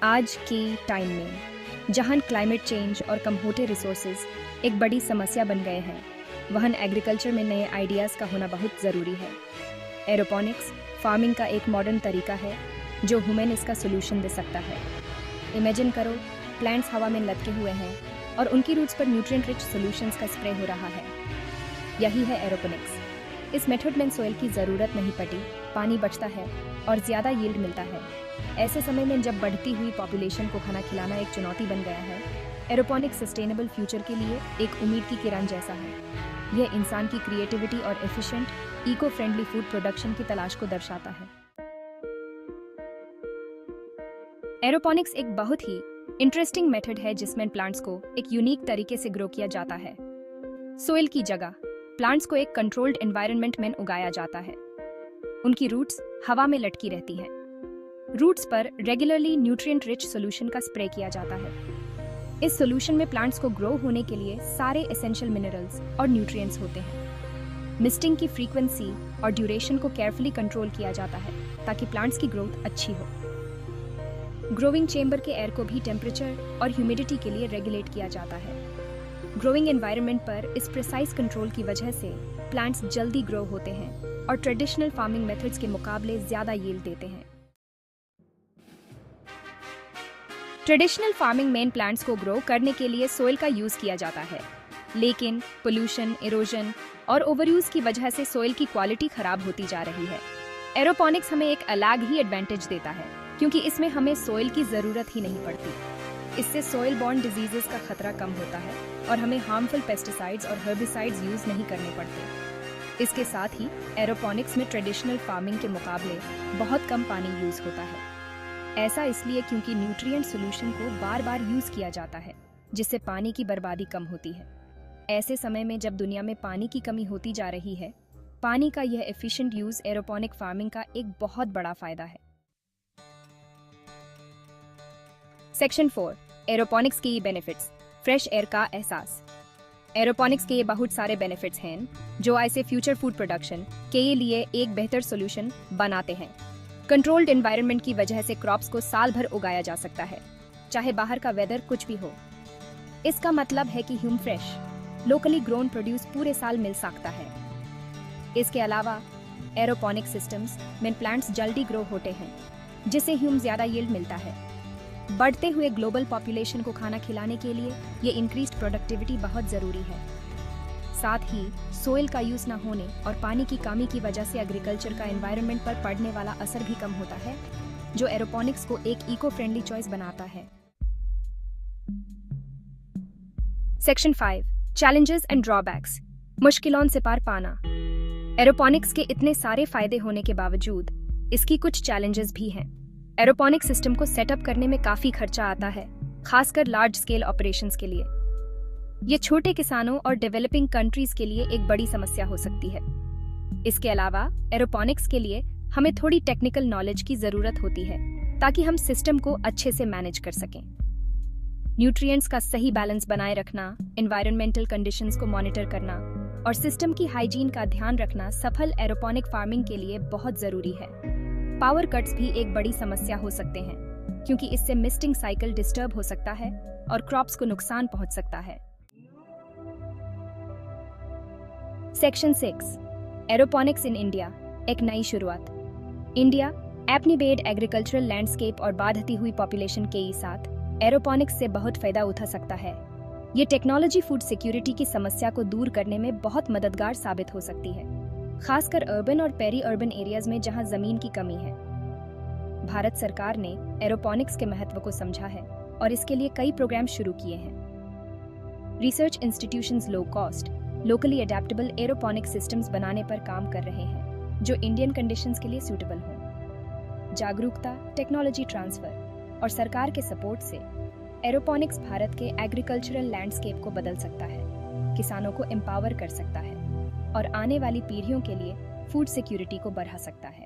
आज की टाइम में जहां क्लाइमेट चेंज और कम होते रिसोर्सेज एक बड़ी समस्या बन गए हैं, वहन एग्रीकल्चर में नए आइडियाज़ का होना बहुत ज़रूरी है। एरोपोनिक्स फार्मिंग का एक मॉडर्न तरीका है जो ह्यूमन इसका सोल्यूशन दे सकता है। इमेजिन करो, प्लांट्स हवा में लटके हुए हैं और उनकी रूट्स पर न्यूट्रिएंट रिच सॉल्यूशंस का स्प्रे हो रहा है। यही है एरोपोनिक्स। इस मेथड में सोइल की ज़रूरत नहीं पड़ती, पानी बचता है और ज़्यादा यील्ड मिलता है। ऐसे समय में जब बढ़ती हुई पॉपुलेशन को खाना खिलाना एक चुनौती बन गया है, एरोपोनिक्स सस्टेनेबल फ्यूचर के लिए एक उम्मीद की किरण जैसा है। यह इंसान की क्रिएटिविटी और efficient, eco friendly food production की तलाश को दर्शाता है। एरोपोनिक्स एक बहुत ही इंटरेस्टिंग मेथड है जिसमें प्लांट्स को एक यूनिक तरीके से ग्रो किया जाता है। सोइल की जगह प्लांट्स को एक कंट्रोल्ड एनवायरनमेंट में उगाया जाता है। उनकी रूट्स हवा में लटकी रहती हैं। रूट्स पर रेगुलरली न्यूट्रिएंट रिच सॉल्यूशन का स्प्रे किया जाता है। इस सॉल्यूशन में प्लांट्स को ग्रो होने के लिए सारे एसेंशियल मिनरल्स और न्यूट्रिएंट्स होते हैं। मिस्टिंग की फ्रीक्वेंसी और ड्यूरेशन को केयरफुली कंट्रोल किया जाता है ताकि प्लांट्स की ग्रोथ अच्छी हो। ग्रोइंग चेंबर के एयर को भी टेम्परेचर और ह्यूमिडिटी के लिए रेगुलेट किया जाता है। ग्रोइंग एनवायरनमेंट पर इस प्रिसाइज कंट्रोल की वजह से प्लांट्स जल्दी ग्रो होते हैं और ट्रेडिशनल फार्मिंग मेथड्स के मुकाबले ज़्यादा यील्ड देते हैं। ट्रेडिशनल फार्मिंग में प्लांट्स को ग्रो करने के लिए सोइल का यूज़ किया जाता है, लेकिन पोल्यूशन, इरोजन और ओवरयूज की वजह से सोइल की क्वालिटी खराब होती जा रही है। एरोपोनिक्स हमें एक अलग ही एडवांटेज देता है क्योंकि इसमें हमें सोइल की ज़रूरत ही नहीं पड़ती। इससे सोइल बॉर्न डिजीजेस का खतरा कम होता है और हमें हार्मफुल पेस्टिसाइड्स और हर्बिसाइड्स यूज़ नहीं करने पड़ते। इसके साथ ही एरोपोनिक्स में ट्रेडिशनल फार्मिंग के मुकाबले बहुत कम पानी यूज़ होता है। ऐसा इसलिए क्योंकि न्यूट्रिएंट सॉल्यूशन को बार बार यूज़ किया जाता है, जिससे पानी की बर्बादी कम होती है। ऐसे समय में जब दुनिया में पानी की कमी होती जा रही है, पानी का यह एफिशिएंट यूज़ एरोपोनिक फार्मिंग का एक बहुत बड़ा फायदा है। सेक्शन 4, एरोपोनिक्स के बेनिफिट्स। फ्रेश एयर का एहसास। एरोपोनिक्स के ये बहुत सारे बेनिफिट्स हैं जो ऐसे फ्यूचर फूड प्रोडक्शन के लिए एक बेहतर सॉल्यूशन बनाते हैं। कंट्रोल्ड एनवायरनमेंट की वजह से क्रॉप्स को साल भर उगाया जा सकता है, चाहे बाहर का वेदर कुछ भी हो। इसका मतलब है कि Hume fresh, locally grown produce पूरे साल मिल सकता है। इसके अलावा एरोपोनिक सिस्टम्स में प्लांट्स जल्दी ग्रो होते हैं, जिससे ह्यूम ज़्यादा यील्ड मिलता है। बढ़ते हुए ग्लोबल पॉपुलेशन को खाना खिलाने के लिए ये इंक्रीज्ड प्रोडक्टिविटी बहुत ज़रूरी है। साथ ही सोइल का यूज़ न होने और पानी की कमी की वजह से एग्रीकल्चर का एनवायरनमेंट पर पड़ने वाला असर भी कम होता है, जो एरोपोनिक्स को एक इको फ्रेंडली चॉइस बनाता है। Section 5, challenges and drawbacks. मुश्किलों से पार पाना। एरोपोनिक्स के इतने सारे फायदे होने के बावजूद इसकी कुछ चैलेंजेस भी हैं। एरोपोनिक सिस्टम को सेटअप करने में काफ़ी खर्चा आता है, खासकर लार्ज स्केल ऑपरेशंस के लिए। ये छोटे किसानों और डेवलपिंग कंट्रीज के लिए एक बड़ी समस्या हो सकती है। इसके अलावा एरोपोनिक्स के लिए हमें थोड़ी टेक्निकल नॉलेज की ज़रूरत होती है ताकि हम सिस्टम को अच्छे से मैनेज कर सकें। न्यूट्रिएंट्स का सही बैलेंस बनाए रखना, एनवायरनमेंटल कंडीशंस को मॉनिटर करना और सिस्टम की हाइजीन का ध्यान रखना सफल एरोपोनिक फार्मिंग के लिए बहुत ज़रूरी है। पावर कट्स भी एक बड़ी समस्या हो सकते हैं क्योंकि इससे मिस्टिंग साइकिल डिस्टर्ब हो सकता है और क्रॉप्स को नुकसान पहुंच सकता है। सेक्शन 6, एरोपोनिक्स इन इंडिया, एक नई शुरुआत। इंडिया अपनी बेड एग्रीकल्चरल लैंडस्केप और बढ़ती हुई पॉपुलेशन के साथ एरोपोनिक्स से बहुत फायदा उठा सकता है। ये टेक्नोलॉजी फूड सिक्योरिटी की समस्या को दूर करने में बहुत मददगार साबित हो सकती है, खासकर अर्बन और पेरी अर्बन एरियाज में जहां जमीन की कमी है। भारत सरकार ने एरोपोनिक्स के महत्व को समझा है और इसके लिए कई प्रोग्राम शुरू किए हैं। Research institutions low cost, locally adaptable aeroponic systems बनाने पर काम कर रहे हैं जो इंडियन कंडीशंस के लिए सूटेबल हों। जागरूकता, टेक्नोलॉजी ट्रांसफर और सरकार के सपोर्ट से एरोपोनिक्स भारत के एग्रीकल्चरल लैंडस्केप को बदल सकता है, किसानों को एम्पावर कर सकता है और आने वाली पीढ़ियों के लिए फूड सिक्योरिटी को बढ़ा सकता है।